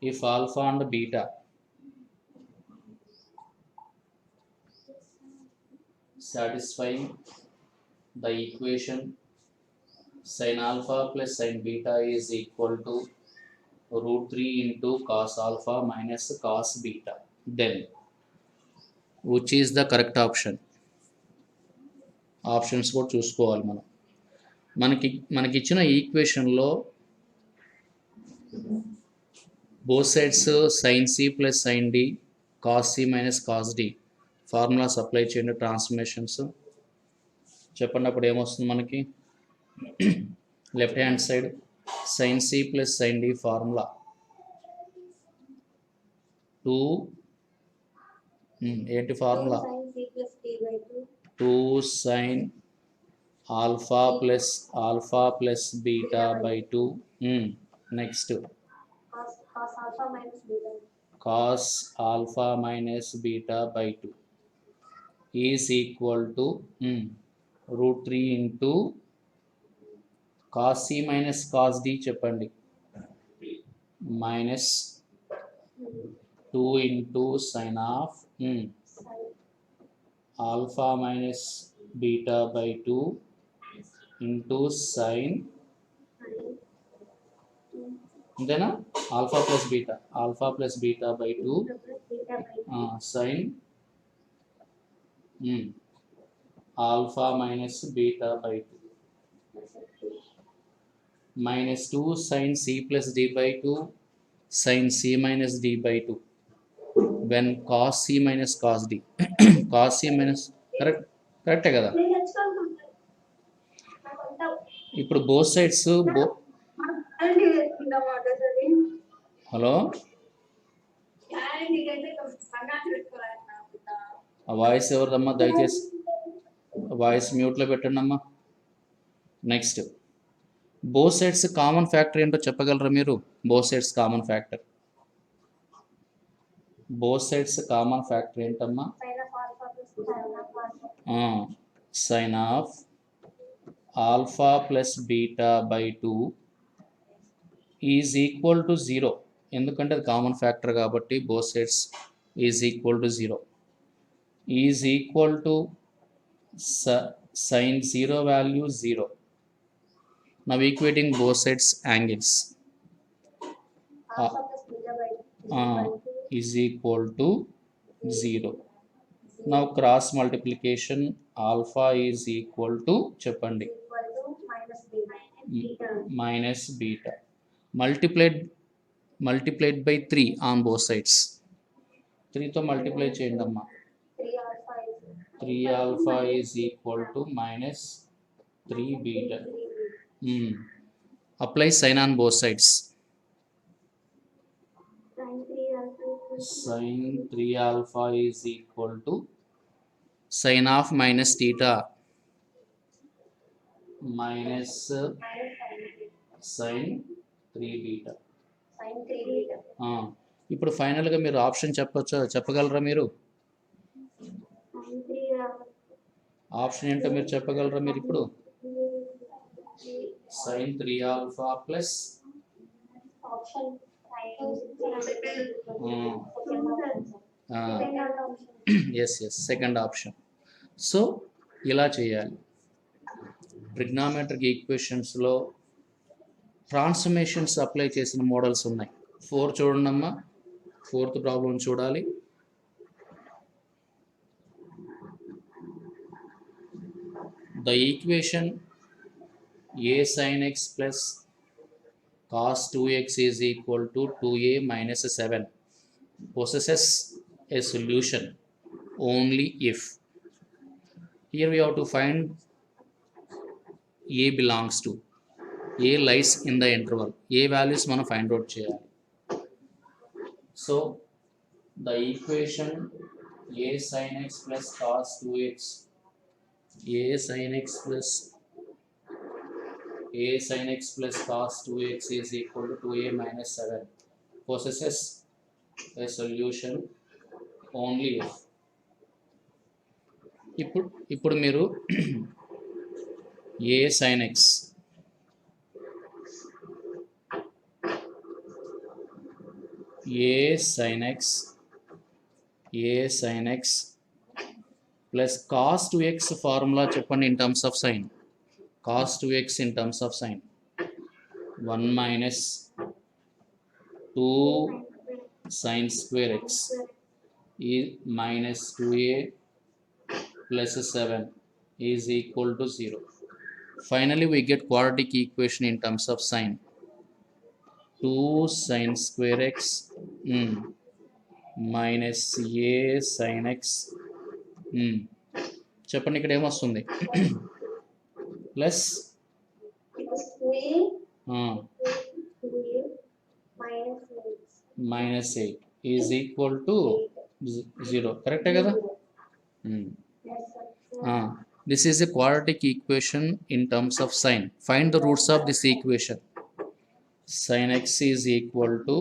if alpha and beta satisfying the equation sin alpha plus sin beta is equal to root 3 into cos alpha minus cos beta, then which is the correct option? Options కూడా చూసుకోవాలి మనం. మనకిచ్చిన ఈక్వేషన్లో both sides sin c plus sin d cos c minus cos d formulas apply చేయండి. Transformations చెప్పండి, అప్పుడు ఏమొస్తుంది మనకి? Left hand side sin c plus sin d formula 2 ఏంటి formula? 2 sin alpha plus beta by 2. Next cos alpha minus beta by 2 is equal to root 3 into cos c minus cos d చెప్పండి, minus 2 into sin of alpha minus beta by 2 into sin, అంతేనా? alpha plus beta by 2 sin alpha minus beta by 2 minus 2 sin c plus d by 2 sin c minus d by 2 when cos c minus cos d cos c minus కరెక్టే కదా? ఇప్పుడు both sides hello, ఆ voice ఎవరిదమ్మా? దయచేసి voice మ్యూట్లో పెట్టండి అమ్మా. Next both sides common factor ఏంటో చెప్పగలరా మీరు? బోత్ సైడ్స్ కామన్ ఫ్యాక్టర్ ఏంటమ్మా? Sine of alpha plus beta by 2 is equal to 0. ఎందుకంటే అది కామన్ ఫ్యాక్టర్ కాబట్టి both sides is equal to 0. Is equal to sin 0 value 0. Now equating both sides angles is equal to 0. Now cross multiplication alpha is equal to చెప్పండి minus beta multiplied by 3 on both sides. 3తో multiply చేయండి అమ్మా. 3 alpha is equal to minus 3 beta. Apply sin on both sides. Sin 3 alpha is equal to sin of minus theta minus sin 3 beta. ఇప్పుడు ఫైనల్గా మీరు option చెప్పగలరా? మీరు option ఏంటో మీరు చెప్పగలరా? మీరు ఇప్పుడు sin 3 alpha plus yes second option. So ఇలా చేయాలి. ట్రిగ్నామెట్రిక్ ఈక్వేషన్స్లో ట్రాన్స్ఫర్మేషన్స్ అప్లై చేసిన మోడల్స్ ఉన్నాయి. 4 చూడండి అమ్మా. 4th ప్రాబ్లం చూడాలి. The equation a sin x plus cos 2x is equal to 2a minus 7 possesses a solution only if. Here we have to find a belongs to, a lies in the interval, a values మనం find out చేయాలి. So the equation a sin x plus cos 2x, a sin x plus cos 2x is equal to 2a minus 7 possesses a solution only if. ఇప్పుడు మీరు a sin x a sin x plus cos 2x formula చెప్పండి in terms of sin. Cos 2x in terms of sin 1 minus 2 sin square x is minus 2a plus 7 is equal to 0. Finally, we get quadratic equation in terms of sin. 2 sin square x minus a sin x చెప్పండి ఇక్కడ ఏమొస్తుంది plus minus 8 is equal to 0. కరెక్టే కదా? This is a quadratic equation in terms of sin. Find the roots of this equation. Sin x is equal to,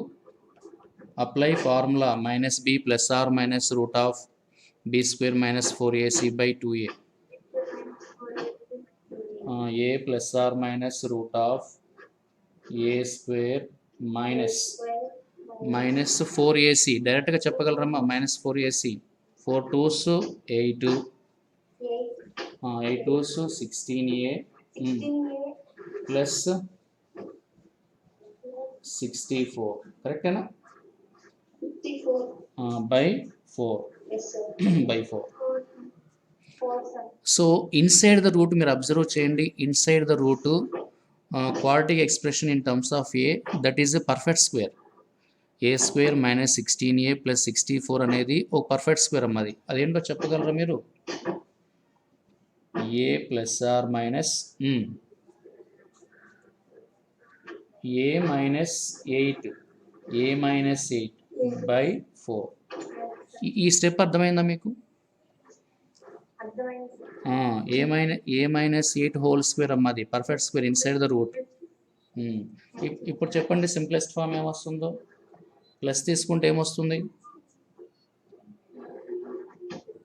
apply formula minus b plus or minus root of b square minus 4ac by 2a. A plus or minus root of a square minus 4ac. డైరెక్ట్గా చెప్పగలరమ్మా minus 4ac. 4 2s 8, 8 2s 16a plus 64. కరెక్టేనా? by 4 by 4. So inside the root మీరు observe చేయండి. Inside the root quadratic expression in terms of A, that is a perfect square. A square minus 16a plus 64 అనేది ఒక perfect square అమ్మది. అదేంటో చెప్పగలరా మీరు? A plus or minus A minus 8 by 4. ఈ step అర్థమైందా మీకు? ఏ మైనస్ 8 హోల్ స్క్వేర్ అమ్మది perfect square inside the root. ఇప్పుడు చెప్పండి సింప్లెస్ట్ ఫామ్ ఏమొస్తుందో. ప్లస్ తీసుకుంటే ఏమొస్తుంది?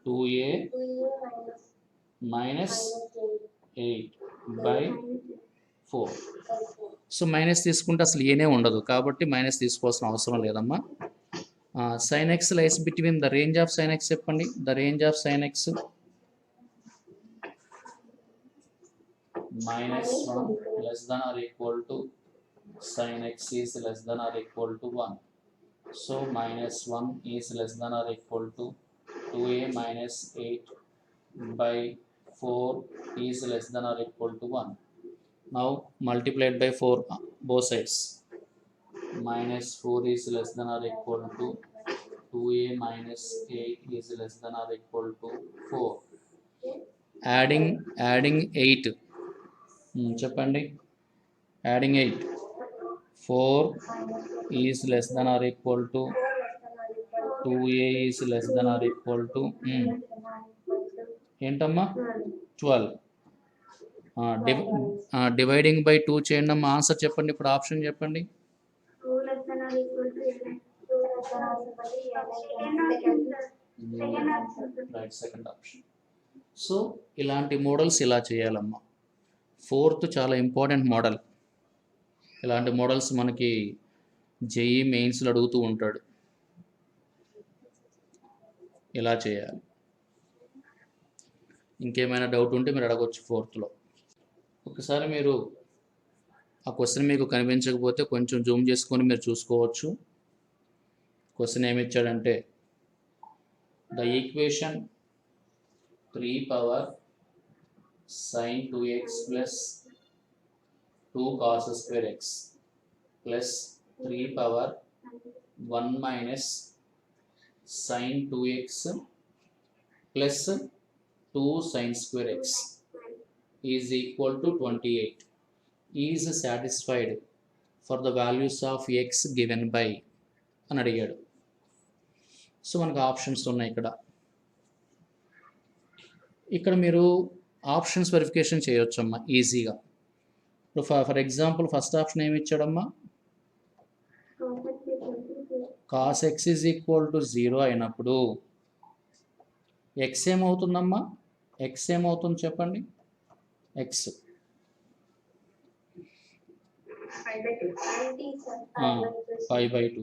2a minus 8 by 4. So minus తీసుకుంటే అసలు ఏనే ఉండదు కాబట్టి మైనస్ తీసుకోవాల్సిన అవసరం లేదమ్మా. sin x lies between the range of sin x చెప్పండి. The range of sin x minus 1 less than or equal to sin x is less than or equal to 1. So minus 1 is less than or equal to 2a minus 8 by 4 is less than or equal to 1. Now multiplied by 4 both sides. Minus 4 is less than or equal to 2a minus 8 is less than or equal to 4. Adding 8. చెప్పండి. Adding 8. 4 is less than or equal to 2a is less than or equal to ఏంటమ్మా 12. Dividing by 2 చేయండి అమ్మా. Answer చెప్పండి. ఇప్పుడు option చెప్పండి. Right, second option. So ఇలాంటి models ఇలా చేయాలమ్మా. 4th చాలా ఇంపార్టెంట్ మోడల్. ఇలాంటి మోడల్స్ మనకి జేఈ మెయిన్స్లో అడుగుతూ ఉంటాడు. ఇలా చేయాలి. ఇంకేమైనా డౌట్ ఉంటే మీరు అడగవచ్చు 4thలో. ఒకసారి మీరు ఆ క్వశ్చన్ మీకు కనిపించకపోతే కొంచెం జూమ్ చేసుకొని మీరు చూసుకోవచ్చు. క్వశ్చన్ ఏమి ఇచ్చాడంటే, the equation 3 power sin 2x plus 2 cos square x plus 3 power 1 minus sin 2x plus 2 sin square x is equal to 28 is satisfied for the values of x given by అని అడిగాడు. So మనకు options ఉన్నాయి ఇక్కడ మీరు options verification చేయొచ్చమ్మా ఈజీగా. ఇప్పుడు for example first option ఏమి ఇచ్చాడమ్మా? cos x is equal to 0 అయినప్పుడు x ఏమవుతుందమ్మా? x ఏమవుతుంది చెప్పండి? x 5/2.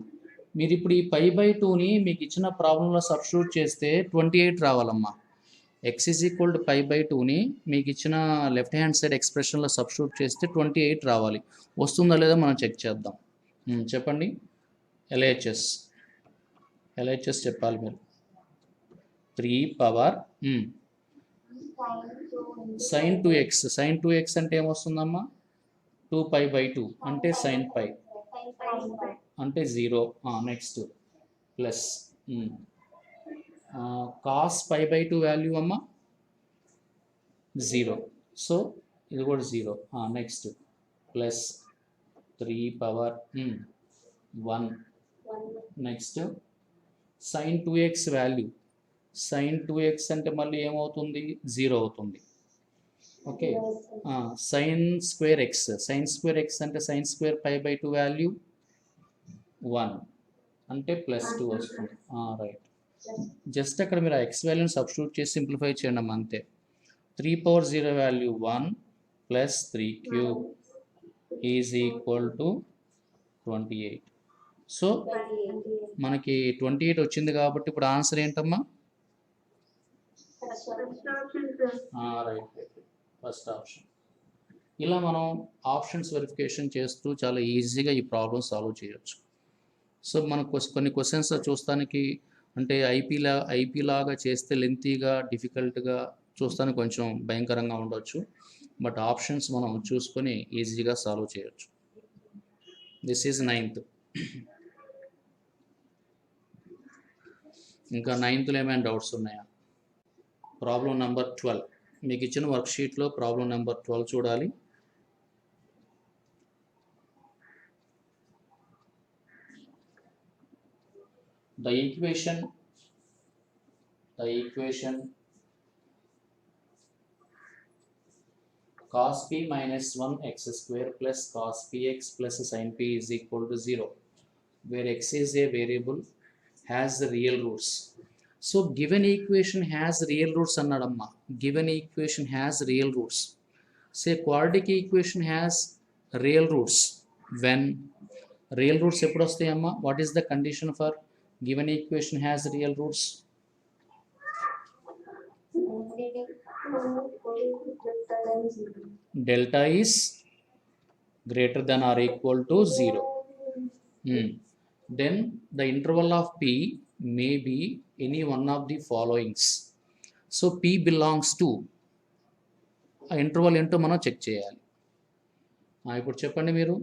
మీరు ఇప్పుడు ఈ పై బై టూని మీకు ఇచ్చిన ప్రాబ్లంలో సబ్స్టిట్యూట్ చేస్తే 28 రావాలమ్మా. X is equal to pi by టూని మీకు ఇచ్చిన లెఫ్ట్ హ్యాండ్ సైడ్ ఎక్స్ప్రెషన్లో సబ్స్టిట్యూట్ చేస్తే 28 రావాలి. వస్తుందా లేదా మనం చెక్ చేద్దాం. చెప్పండి. ఎల్హెచ్ఎస్ చెప్పాలి మీరు. 3 పవర్ సైన్ 2x అంటే ఏమొస్తుందమ్మా? 2 పై బై 2 అంటే సైన్ పై అంటే 0. Next plus cos pi by 2 value అమ్మ 0, సో ఇది కూడా 0. Next plus 3 power 1. Next sine 2x value, sine 2x అంటే మళ్ళీ ఏమవుతుంది? 0 అవుతుంది. ఓకే. సైన్ స్క్వేర్ ఎక్స్ అంటే sine square pi by 2 value 1 అంటే ప్లస్ 2 వస్తుంది. రైట్. జస్ట్ అక్కడ మీరు ఆ ఎక్స్ వాల్యూని సబ్స్టిట్యూట్ చేసి సింప్లిఫై చేయండి అమ్మ, అంతే. 3 power 0 value 1 plus 3 cube is equal to 28. So మనకి 28 వచ్చింది కాబట్టి ఇప్పుడు ఆన్సర్ ఏంటమ్మా? Right, first option. ఇలా మనం ఆప్షన్స్ వెరిఫికేషన్ చేస్తూ చాలా ఈజీగా ఈ ప్రాబ్లమ్ సాల్వ్ చేయొచ్చు. సో మనకు కొన్ని క్వశ్చన్స్ చూస్తానికి అంటే ఐపీ లాగా చేస్తే లెంతీగా డిఫికల్ట్గా చూస్తానికి కొంచెం భయంకరంగా ఉండవచ్చు. బట్ ఆప్షన్స్ మనం చూసుకొని ఈజీగా సాల్వ్ చేయొచ్చు. This is 9th. ఇంకా 9thలో ఏమైనా డౌట్స్ ఉన్నాయా? ప్రాబ్లం నెంబర్ 12 మీకు ఇచ్చిన వర్క్షీట్లో ప్రాబ్లం నెంబర్ 12 చూడాలి. The equation cos p minus 1 x square plus cos px plus sin p is equal to 0, where x is a variable has the real roots. So given equation has real roots annadamma. Given equation has real roots. Say quadratic equation has real roots. When real roots eppudu vastayamma? What is the condition for given equation has real roots? Delta is greater than or equal to 0. Then the interval of p may be any one of the followings. So p belongs to ఆ interval ఏంటో మనం check చేయాలి. ఇప్పుడు చెప్పండి మీరు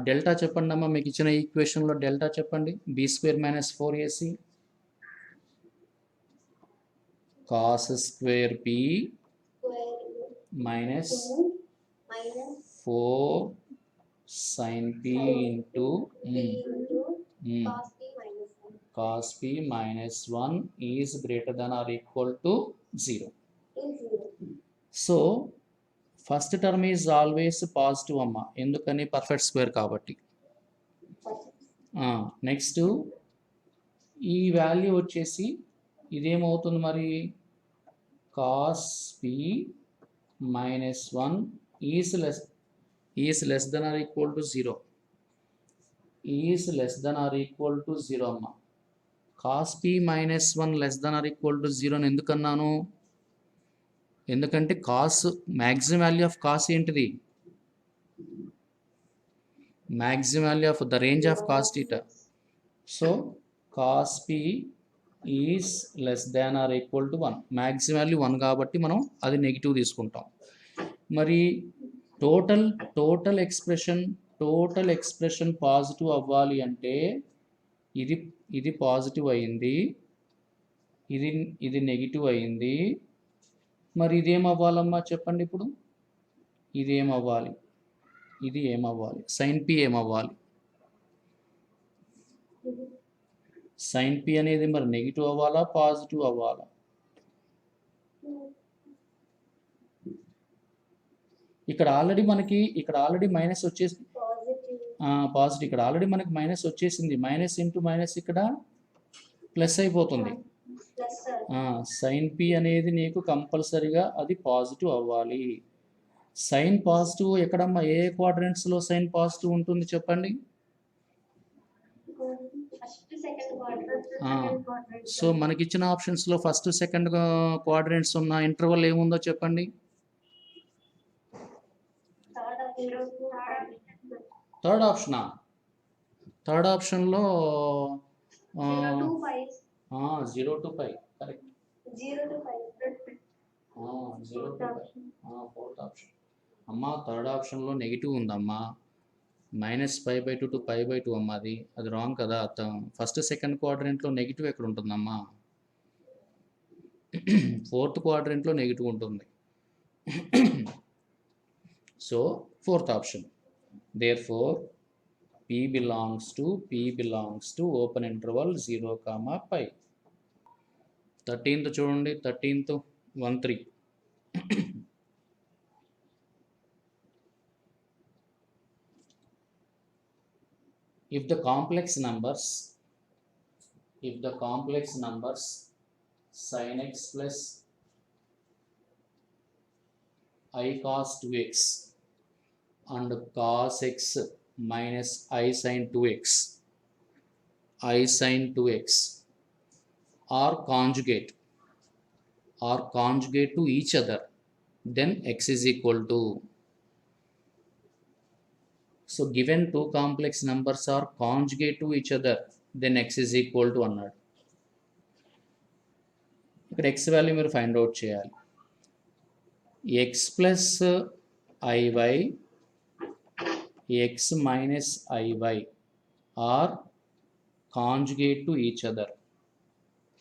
delta చెప్పండి అమ్మా. మీకు ఇచ్చిన ఈక్వేషన్లో డెల్టా చెప్పండి. b² - 4ac cos square p minus 4 sin p into cos p minus 1 is greater than or equal to 0. So first term is always positive అమ్మ, ఎందుకని? పర్ఫెక్ట్ స్క్వేర్ కాబట్టి. నెక్స్ట్ ఈ వాల్యూ వచ్చేసి ఇదేమవుతుంది మరి? Cos P minus 1 is less than or equal to 0. Is less than or equal to 0 అమ్మ. Cos P minus 1 less than or equal to 0 అని ఎందుకన్నాను? ఎందుకంటే cos maximum value of cos ఏంటిది? Maximum value of the range of cos theta. So cos P is less than or equal to 1. Maximum value 1 కాబట్టి మనం అది negative తీసుకుంటాం. మరి total expression positive అవ్వాలి అంటే ఇది పాజిటివ్ అయింది, ఇది నెగిటివ్ అయింది. మరి ఇదేమవ్వాలమ్మా చెప్పండి ఇప్పుడు? ఇది ఏమవ్వాలి? సైన్ పి ఏమవ్వాలి? సైన్ పి అనేది మరి నెగిటివ్ అవ్వాలా, పాజిటివ్ అవ్వాలా? ఇక్కడ ఆల్రెడీ మైనస్ వచ్చేసి పాజిటివ్. ఇక్కడ ఆల్రెడీ మనకి మైనస్ వచ్చేసింది. మైనస్ ఇంటూ మైనస్ ఇక్కడ ప్లస్ అయిపోతుంది. సైన్ పి అనేది నీకు కంపల్సరీగా అది పాజిటివ్ అవ్వాలి. సైన్ పాజిటివ్ ఎక్కడమ్మా? ఏ క్వాడ్రంట్స్లో సైన్ పాజిటివ్ ఉంటుంది చెప్పండి? సో మనకిచ్చిన ఆప్షన్స్లో ఫస్ట్ సెకండ్ క్వాడ్రెంట్స్ ఉన్న ఇంటర్వల్ ఏముందో చెప్పండి. థర్డ్ ఆప్షనా? థర్డ్ ఆప్షన్లో 0 to π correct. 0 to π fourth option అమ్మా. థర్డ్ ఆప్షన్లో నెగిటివ్ ఉందమ్మా. -π/2 to π/2 అమ్మా. అది రాంగ్ కదా. ఫస్ట్ సెకండ్ క్వాడ్రెంట్లో నెగిటివ్ ఎక్కడ ఉంటుందమ్మా? ఫోర్త్ క్వాడ్రెంట్లో నెగిటివ్ ఉంటుంది. So fourth option. therefore P belongs to open interval 0, π. 13th చూడండి. 13th 1 3. if the complex numbers sin x plus I cos 2x and cos x minus I sin 2x are conjugate to each other, then x is equal to. So given two complex numbers are conjugate to each other, then x is equal to అన్నాడు. ఇక్కడ x value మీరు find out చేయాలి. x plus iy, x minus iy are conjugate to each other.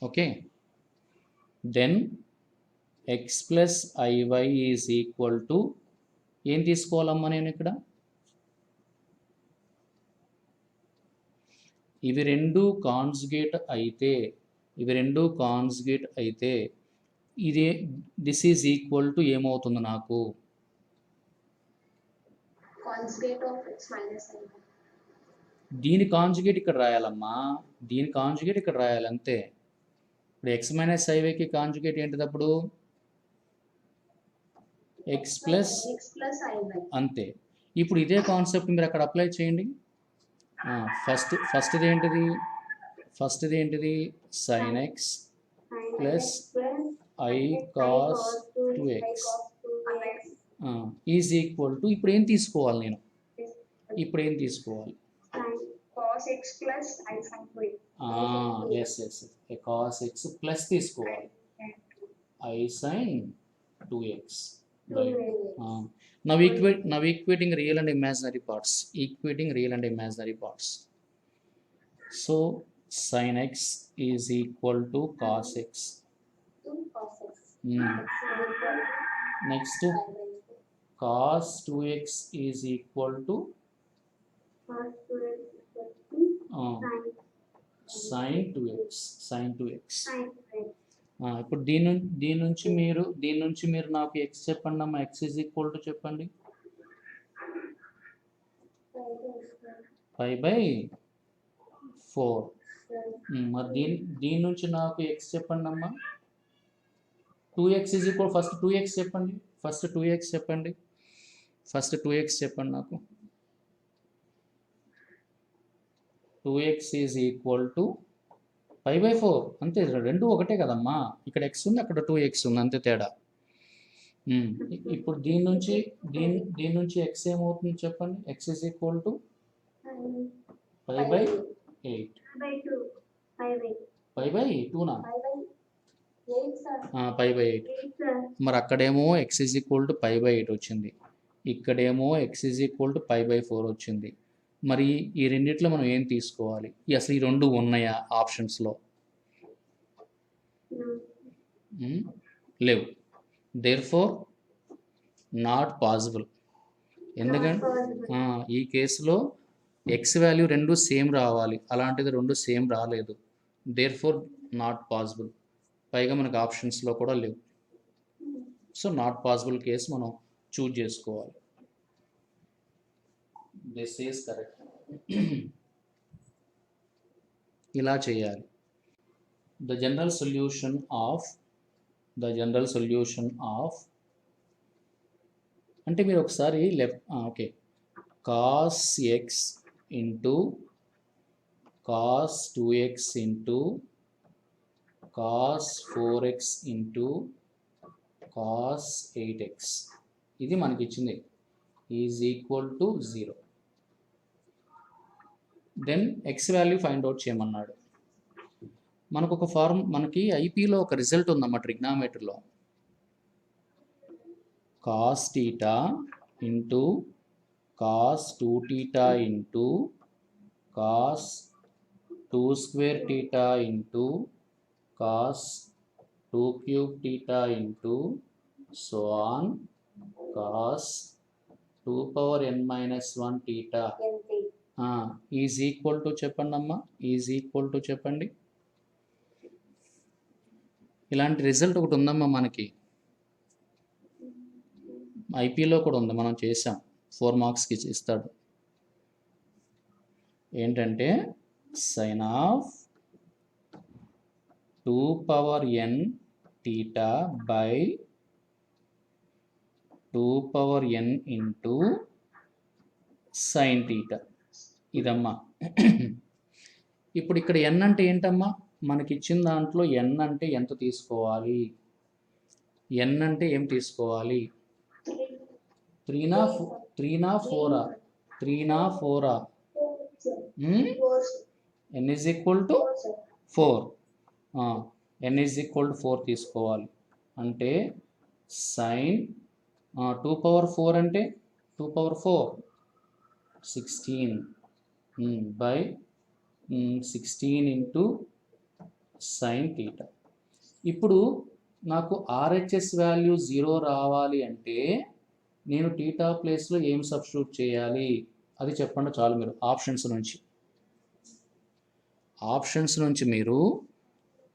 Okay. Then x plus iy is equal to ఏం తీసుకోవాలమ్మా నేను ఇక్కడ? ఇవి రెండు conjugate అయితే ఇదే దిస్ ఈజ్ ఈక్వల్ టు ఏమవుతుంది నాకు? దీని కాంజుగేట్ ఇక్కడ రాయాలమ్మా. అంతే. ఇప్పుడు x మైనస్ ఐవైకి కాంజుగేట్ ఏంటిది అప్పుడు? x ప్లస్ అంతే. ఇప్పుడు ఇదే కాన్సెప్ట్ మీరు అక్కడ అప్లై చేయండి. ఫస్ట్ది ఏంటిది? sin x plus I cos 2x is equal to ఇప్పుడు ఏం తీసుకోవాలి నేను? cos x plus I sin 2x. yes cos x plus తీసుకోవాలి I sin 2x. Now equating real and imaginary parts. So sin x is equal to cos x. Next cos 2x is equal to sin 2x. ఇప్పుడు దీని నుంచి మీరు నాకు x చెప్పండి అమ్మా. x is equal to చెప్పండి. π/4. మరి దీని నుంచి నాకు x చెప్పండి అమ్మా. 2x is equal. First 2x చెప్పండి. నాకు 2x is equal to π/4. అంతే. రెండు ఒకటే కదమ్మా. ఇక్కడ x ఉంది, అక్కడ 2x ఉంది, అంతే తేడా. ఇప్పుడు దీని నుంచి x ఏమవుతుంది చెప్పండి. x is equal to π/8. π/2నా? π/8. మరి అక్కడేమో x is equal to π/8 వచ్చింది, ఇక్కడేమో x is equal to π/4 వచ్చింది. మరి ఈ రెండిట్లో మనం ఏం తీసుకోవాలి? అసలు ఈ రెండు ఉన్నాయా ఆప్షన్స్లో? లేవు. therefore not possible. ఎందుకంటే ఈ కేసులో x వాల్యూ రెండు సేమ్ రావాలి, అలాంటిది రెండు సేమ్ రాలేదు. therefore not possible. పైగా మనకు ఆప్షన్స్లో కూడా లేవు. సో నాట్ పాసిబుల్ కేసు మనం చూజ్ చేసుకోవాలి. This is correct. ఇలా చేయాలి. ద జనరల్ సొల్యూషన్ ఆఫ్ అంటే మీరు ఒకసారి okay, cos x into cos 2x into cos 4x into cos 8x. ఇది మనకి ఇచ్చింది is equal to 0. Then x value find out చేయమన్నాడు. మనకు ఒక మనకి ఐపీలో ఒక రిజల్ట్ ఉందన్నమాట ట్రిగ్నామెట్రీలో. cos theta into cos 2 theta into cos 2 square theta into cos 2 cube theta into so on cos 2 power n minus 1 theta is equal to చెప్పండి అమ్మా, ఈజ్ ఈక్వల్ టు చెప్పండి. ఇలాంటి రిజల్ట్ ఒకటి ఉందమ్మా మనకి ఐపీలో కూడా ఉంది, మనం చేసాం, 4 మార్క్స్కి ఇస్తాడు. ఏంటంటే sign of 2 power n theta by 2 power n into sin theta. ఇదమ్మా. ఇప్పుడు ఇక్కడ n అంటే ఏంటమ్మా, మనకి ఇచ్చిన దాంట్లో n అంటే ఎంత తీసుకోవాలి, n అంటే ఏం తీసుకోవాలి, 3నా 4ఆ, 3నా 4ఆ, n is equal to 4, n is equal to 4 తీసుకోవాలి. అంటే సైన్ 2 power 4 అంటే 2 power 4 16 by 16 into sin theta. ఇప్పుడు నాకు RHS వాల్యూ 0 రావాలి అంటే నేను టీటా ప్లేస్లో ఏం సబ్స్టిట్యూట్ చేయాలి అది చెప్పండి చాలు. మీరు ఆప్షన్స్ నుంచి మీరు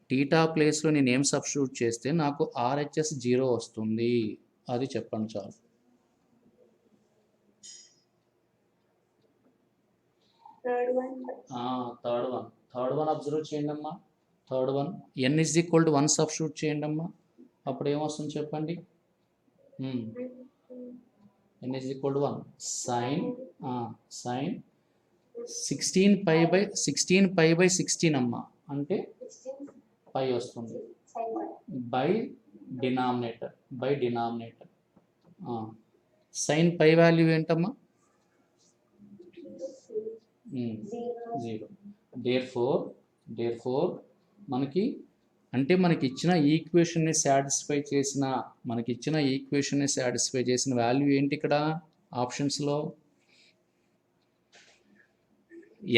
టీటా ప్లేస్లో నేను ఏం సబ్స్టిట్యూట్ చేస్తే నాకు RHS 0 వస్తుంది అది చెప్పండి చాలు. థర్డ్ వన్ అబ్జర్వ్ చేయండి అమ్మా. Third one n is equal to 1 substitute చేయండి అమ్మా. అప్పుడు ఏమొస్తుంది చెప్పండి. n is equal to 1 sine 16 pi by 16 అమ్మా, అంటే పై వస్తుంది by denominator. Sine pi value ఏంటమ్మా, 0. దేర్ఫోర్ మనకి అంటే మనకి ఇచ్చిన ఈక్వేషన్ని సాటిస్ఫై చేసిన వాల్యూ ఏంటి ఇక్కడ ఆప్షన్స్లో,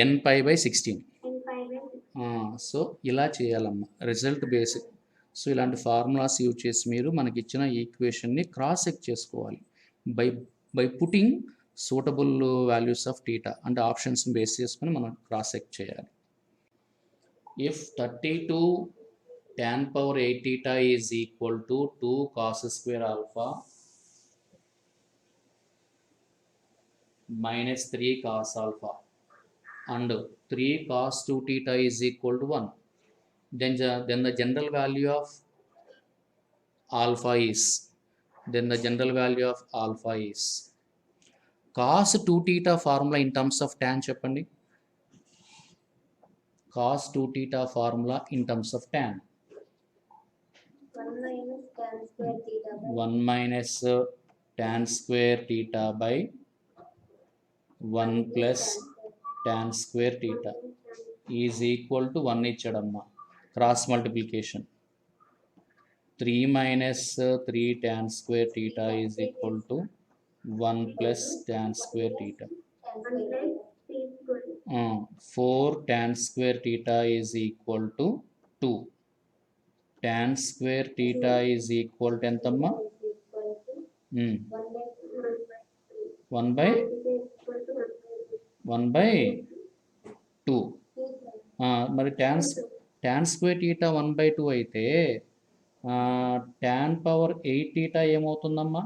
n పై బై 16. సో ఇలా చేయాలమ్మా రిజల్ట్ బేసిక్. సో ఇలాంటి ఫార్ములాస్ యూజ్ చేసి మీరు మనకి ఇచ్చిన ఈక్వేషన్ని క్రాస్ చెక్ చేసుకోవాలి by putting suitable values of theta, అంటే ఆప్షన్స్ని బేస్ చేసుకొని మనం క్రాస్ చెక్ చేయాలి. If 32 tan power 8 theta is equal to 2 cos square alpha minus 3 cos alpha and 3 cos 2 theta is equal to 1, then the general value of alpha is cos 2 theta formula in terms of tan చెప్పండి. cos 2 theta formula in terms of tan 1 minus tan square theta by 1 plus tan square theta is equal to 1 ఇచ్చాడమ్మా. Cross multiplication 3 minus 3 tan square theta is equal to 1 plus tan square theta. 4 tan square theta is equal to 2. Tan square theta is equal to ఎంతమ్మా, 1 by 2. మరి tan square theta 1 by 2 అయితే tan power 8 theta ఏమవుతుందమ్మా,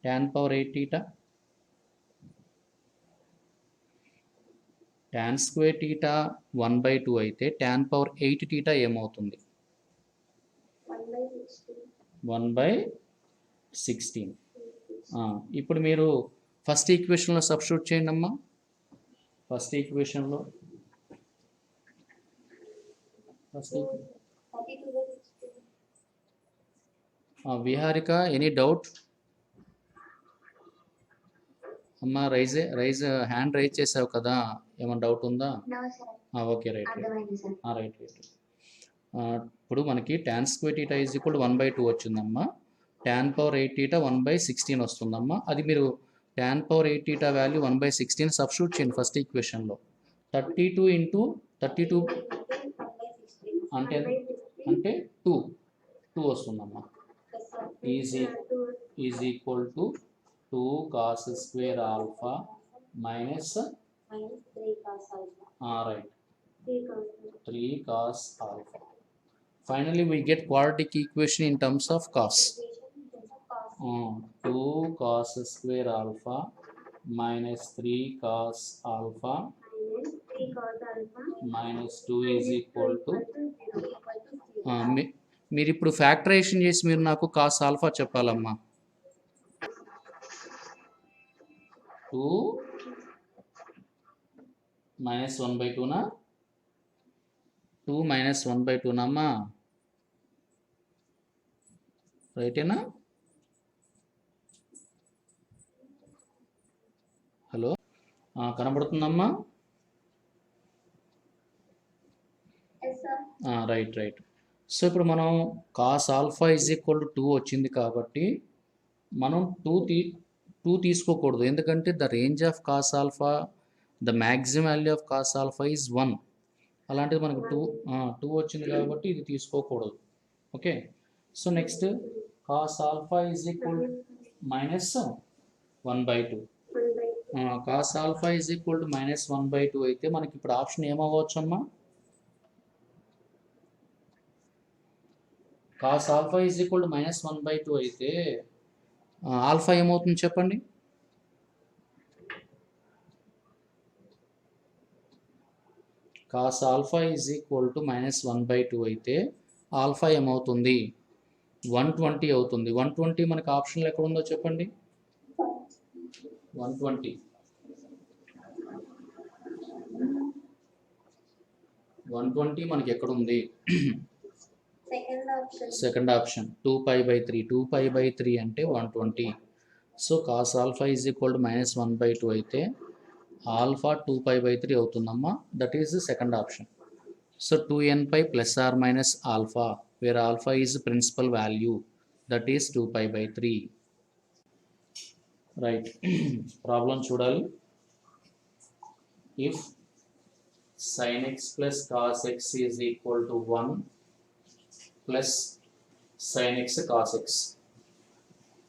tan power 8 theta, tan square theta 1 by 2 అయితే tan power 8 theta ఏమవుతుంది, 1 by 16. ఇప్పుడు మీరు first ఈక్వేషన్లో substitute చేయండి అమ్మా. First ఈక్వేషన్లో ఫస్ట్ విహారిక ఎనీ డౌట్ అమ్మా రైజ్ హ్యాండ్ రైజ్ చేసావు కదా, ఏమైనా డౌట్ ఉందా? Okay right right. ఇప్పుడు మనకి tan square theta is equal 1/2 వచ్చిందమ్మా. tan పవర్ 8 టీటా 1/16 వస్తుందమ్మా. అది మీరు tan power 8 theta value 1/16 substitute చేయండి ఫస్ట్ ఈక్వేషన్లో. 32 ఇంటూ 32 అంటే 2 వస్తుందమ్మా. Is equal to 2 cos square alpha minus right 3 cos alpha. Finally we get quadratic equation in terms of cos. 2 cos square alpha minus 3 cos alpha minus 2 is equal to మీరు ఇప్పుడు factorisation చేసి మీరు నాకు cos alpha చెప్పాలమ్మా. 2 minus 1/2 నా 2 minus 1/2 నమ్మా, రైటేనా? Hello కనబడుతుందమ్మా? Right. So ఇప్పుడు మనం cos alpha is equal to 2 వచ్చింది కాబట్టి మనం 2 తీసుకోకూడదు, ఎందుకంటే the range of cos alpha, the maximum value of cos alpha is 1. అలాంటిది మనకు 2 వచ్చింది కాబట్టి ఇది తీసుకోకూడదు. Okay, so next cos alpha is equal minus 1/2. Cos alpha is equal to minus 1/2 అయితే మనకి ఇప్పుడు ఆప్షన్ ఏమవ్వచ్చు అమ్మా? Cos alpha is equal to minus 1/2 అయితే ఆల్ఫా ఏమవుతుంది చెప్పండి? Cos alpha is equal to minus 1/2 అయితే ఆల్ఫా ఏమవుతుంది? 120 అవుతుంది. 120 మనకి ఆప్షన్లో ఎక్కడ ఉందో చెప్పండి? 120 మనకి ఎక్కడ ఉంది? Second option 2π/3. 2π/3 అంటే 120. So cos alpha is equal to minus 1/2 అయితే ఆల్ఫా 2π/3 అవుతుందమ్మా. That is the second option. So 2nπ plus or minus alpha, where alpha is principal value, that is 2π/3. Right. Problem చూడాలి. If sin x plus cos x is equal to 1 plus sin x cos x.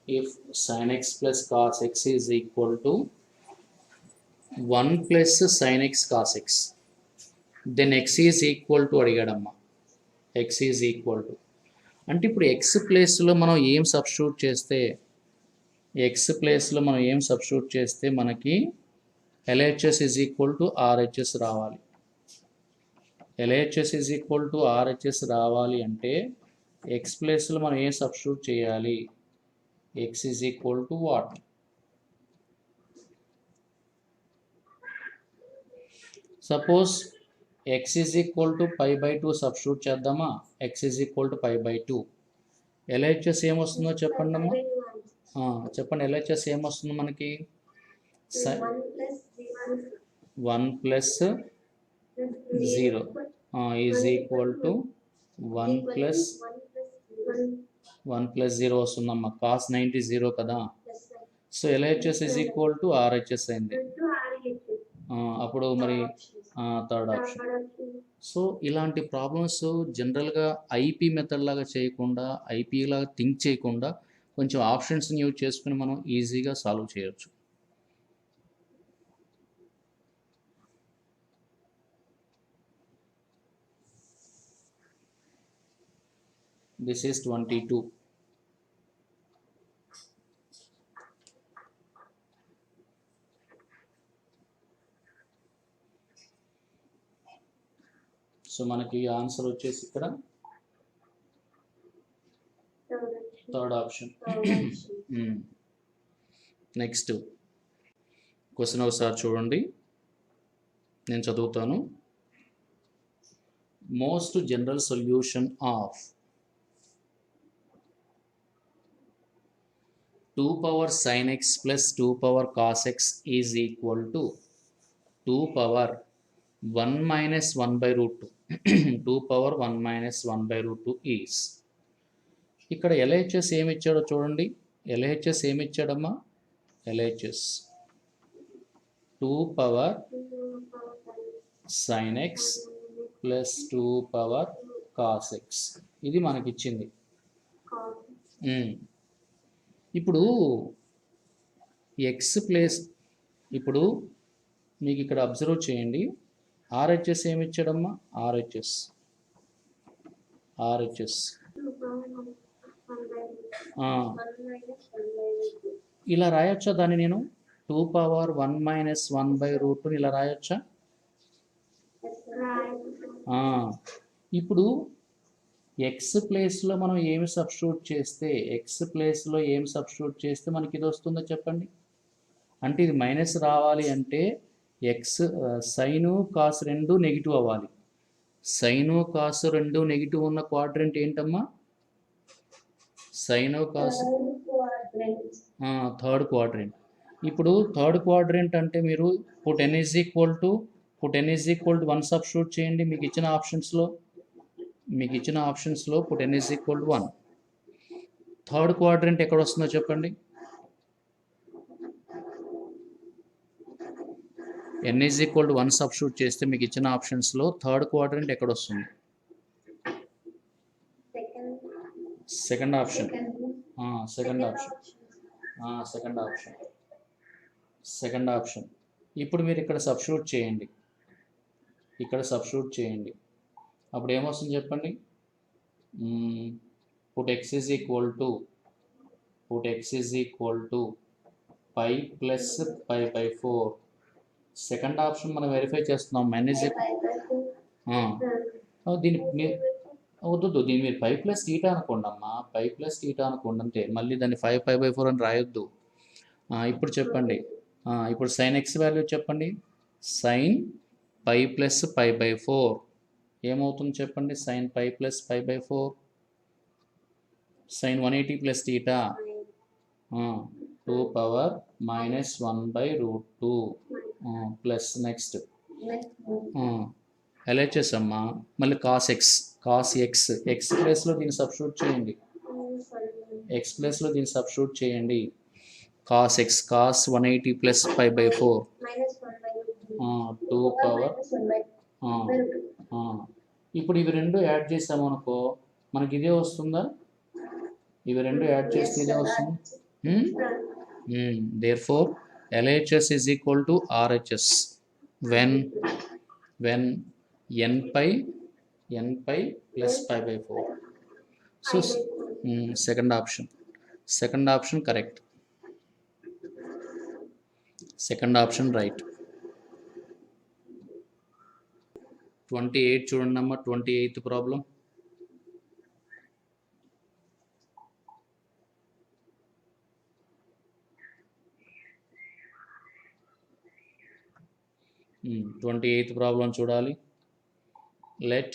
If sin x plus cos x is equal to 1 plus sin x cos x, then x is equal to అడిగాడమ్మా. x is equal to అంటే ఇప్పుడు x ప్లేస్లో మనం ఏం substitute చేస్తే మనకి LHS is equal to RHS రావాలి. LHS is equal to RHS రావాలి అంటే x ప్లేస్లో మనం ఏం సబ్స్టిట్యూట్ చేయాలి? x is equal to what? Suppose x is equal to π/2 substitute చేద్దామా? x is equal to π/2. LHS ఏమొస్తుందో చెప్పండి అమ్మా. చెప్పండి, LHS ఏమొస్తుంది మనకి? 1 plus 0 is equal to 1 plus 0 వస్తుందమ్మా. cos 90 0 కదా. So LHS is equal to RHS అయింది. అప్పుడు మరి థర్డ్ ఆప్షన్. సో ఇలాంటి ప్రాబ్లమ్స్ జనరల్గా ఐపీ మెథడ్ లాగా చేయకుండా, ఐపీ లాగా థింక్ చేయకుండా కొంచెం ఆప్షన్స్ని యూజ్ చేసుకుని మనం ఈజీగా సాల్వ్ చేయొచ్చు. This is 22. సో మనకి ఆన్సర్ వచ్చేసి ఇక్కడ థర్డ్ ఆప్షన్. నెక్స్ట్ క్వశ్చన్ ఒకసారి చూడండి, నేను చదువుతాను. most general solution of 2 power sin x plus 2 power cos x is equal to 2 power 1 minus 1 by root 2. 2 power 1 minus 1 by root 2 is. ఇక్కడ LHS ఏమి ఇచ్చాడో చూడండి. LHS ఏమి ఇచ్చాడమ్మా? LHS 2 power sin x plus 2 power cos X, ఇది మనకిచ్చింది. ఇప్పుడు X place, ఇప్పుడు మీకు ఇక్కడ అబ్జర్వ్ చేయండి, ఆర్హెచ్ఎస్ ఏమి ఇచ్చాడమ్మా? ఆర్హెచ్ఎస్ ఇలా రాయొచ్చా దాన్ని నేను? 2 పవర్ 1 మైనస్ 1 బై రూట్ 2 ఇలా రాయొచ్చా? ఇప్పుడు ఎక్స్ ప్లేస్లో మనం ఏమి సబ్స్టిట్యూట్ చేస్తే మనకి ఇది వస్తుందో చెప్పండి. అంటే ఇది మైనస్ రావాలి అంటే ఎక్స్ సైను కాస్ రెండు నెగిటివ్ అవ్వాలి. సైను కాస్ రెండు నెగిటివ్ ఉన్న క్వాడ్రంట్ ఏంటమ్మా? Sine cos third quadrant. ఇప్పుడు థర్డ్ క్వాడ్రంట్ అంటే మీరు put n is equal to 1 substitute చేయండి. మీకు ఇచ్చిన ఆప్షన్స్లో put n is equal to 1. Third quadrant ఎక్కడ వస్తుందో చెప్పండి. n is equal to 1 substitute చేస్తే మీకు ఇచ్చిన ఆప్షన్స్లో థర్డ్ క్వాడ్రంట్ ఎక్కడ వస్తుంది? Second option. ఇప్పుడు మీరు ఇక్కడ సబ్స్టిట్యూట్ చేయండి. అప్పుడు ఏమొస్తుంది చెప్పండి? Put x is equal to pi plus pi by 4. Second option మనం వెరిఫై చేస్తున్నాం. దీన్ని వద్దు, దీన్ని మీరు పై ప్లస్ టీటా అనుకోండి అమ్మా. పై ప్లస్ టీటా అనుకోండి అంతే. మళ్ళీ దాన్ని 5 పై బై 4 అని రాయొద్దు. ఇప్పుడు చెప్పండి, ఇప్పుడు సైన్ ఎక్స్ వాల్యూ చెప్పండి. Sine pi plus pi by 4 ఏమవుతుంది చెప్పండి? Sine pi plus pi by 4 sine 180 plus theta 2 power minus 1 by root 2 plus next LHS అమ్మా. మళ్ళీ కాస్ ఎక్స్ ప్లేస్లో దీన్ని సబ్స్టిట్యూట్ చేయండి. Cos 180 plus 5 by 4 2 power. ఇప్పుడు ఇవి రెండు యాడ్ చేసామనుకో మనకి ఇదే వస్తుందా? ఇవి రెండు యాడ్ చేస్తే ఇదే వస్తుంది. Therefore LHS is equal to RHS when n pi plus pi by 4. So second option correct. Second option right. 28 చూడండి అమ్మా. 28th problem. Hmm, 28th problem చూడాలి. Let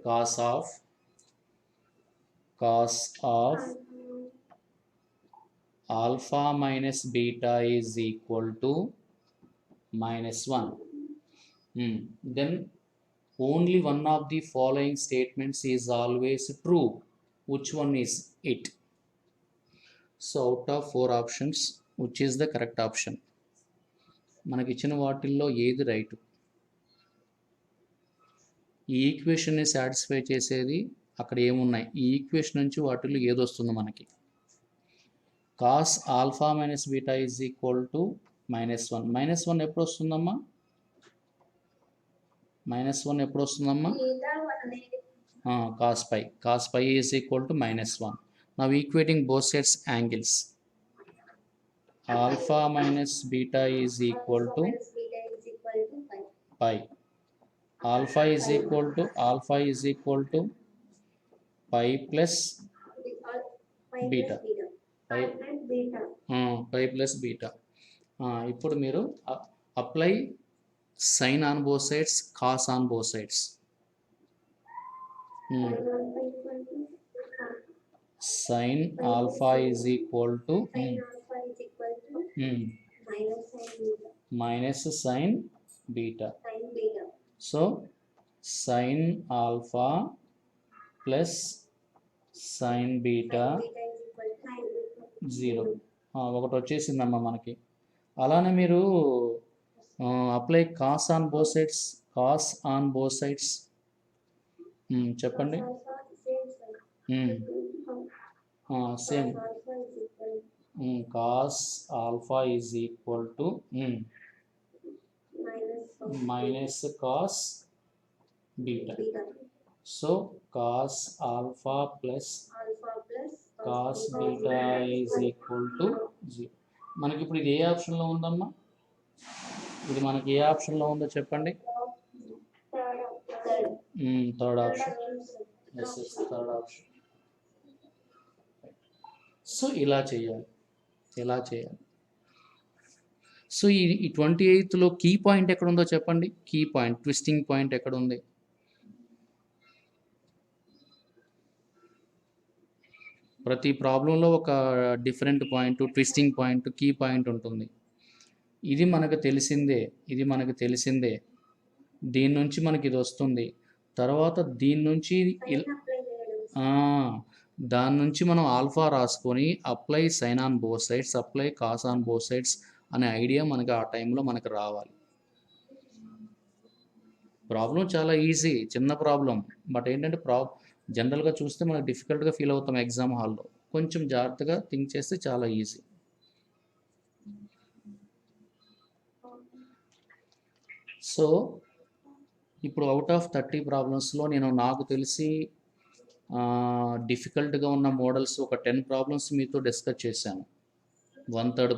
cos of alpha minus beta is equal to -1. Then only one of the following statements is always true. Which one is it? So out of 4 options, which is the correct option? మనకి ఇచ్చిన వాటిల్లో ఏది right? ఈ ఈక్వేషన్ని satisfy చేసేది అక్కడ ఏమున్నాయి? ఈ ఈక్వేషన్ నుంచి వాటిల్లో ఏది వస్తుందో మనకి? Cos alpha minus beta is equal to -1. -1 ఎప్పుడు వస్తుందమ్మా? cos pi is equal to -1. Now equating both sides angles, alpha minus beta is equal to pi. Alpha is equal to pi plus beta. Pi plus beta. ఇప్పుడు మీరు apply sine on both sides, cos on both sides. Sine alpha is equal to minus sine beta. So sine alpha plus sine beta 0. ఒకటి వచ్చేసిందమ్మా మనకి. అలానే మీరు apply cos on both sides, cos on both sides చెప్పండి. Same cos alpha is equal to minus cos beta. So cos alpha plus cos beta is equal to 0. మనకి ఇప్పుడు ఇది ఏ ఆప్షన్లో ఉందమ్మా? ఇది మనకి ఏ ఆప్షన్లో ఉందో చెప్పండి. Third option. Yes third option. So ఇలా చేయాలి. సో ఈ 28లో కీ పాయింట్ ఎక్కడ ఉందో చెప్పండి. కీ పాయింట్, ట్విస్టింగ్ పాయింట్ ఎక్కడ ఉంది? ప్రతి ప్రాబ్లంలో ఒక different point, twisting point, key point ఉంటుంది. ఇది మనకు తెలిసిందే. దీని నుంచి మనకి ఇది వస్తుంది. తర్వాత దీని నుంచి దాని నుంచి మనం ఆల్ఫా రాసుకొని apply sine on both sides, apply cos on both sides అనే ఐడియా మనకి ఆ టైంలో మనకు రావాలి. ప్రాబ్లం చాలా ఈజీ, చిన్న ప్రాబ్లం. బట్ ఏంటంటే జనరల్గా చూస్తే మనకు డిఫికల్ట్గా ఫీల్ అవుతాం ఎగ్జామ్ హాల్లో. కొంచెం జాగ్రత్తగా థింక్ చేస్తే చాలా ఈజీ. సో ఇప్పుడు అవుట్ ఆఫ్ 30 ప్రాబ్లమ్స్లో నేను నాకు తెలిసి డిఫికల్ట్గా ఉన్న మోడల్స్ ఒక 10 ప్రాబ్లమ్స్ మీతో డిస్కస్ చేశాను. 1/3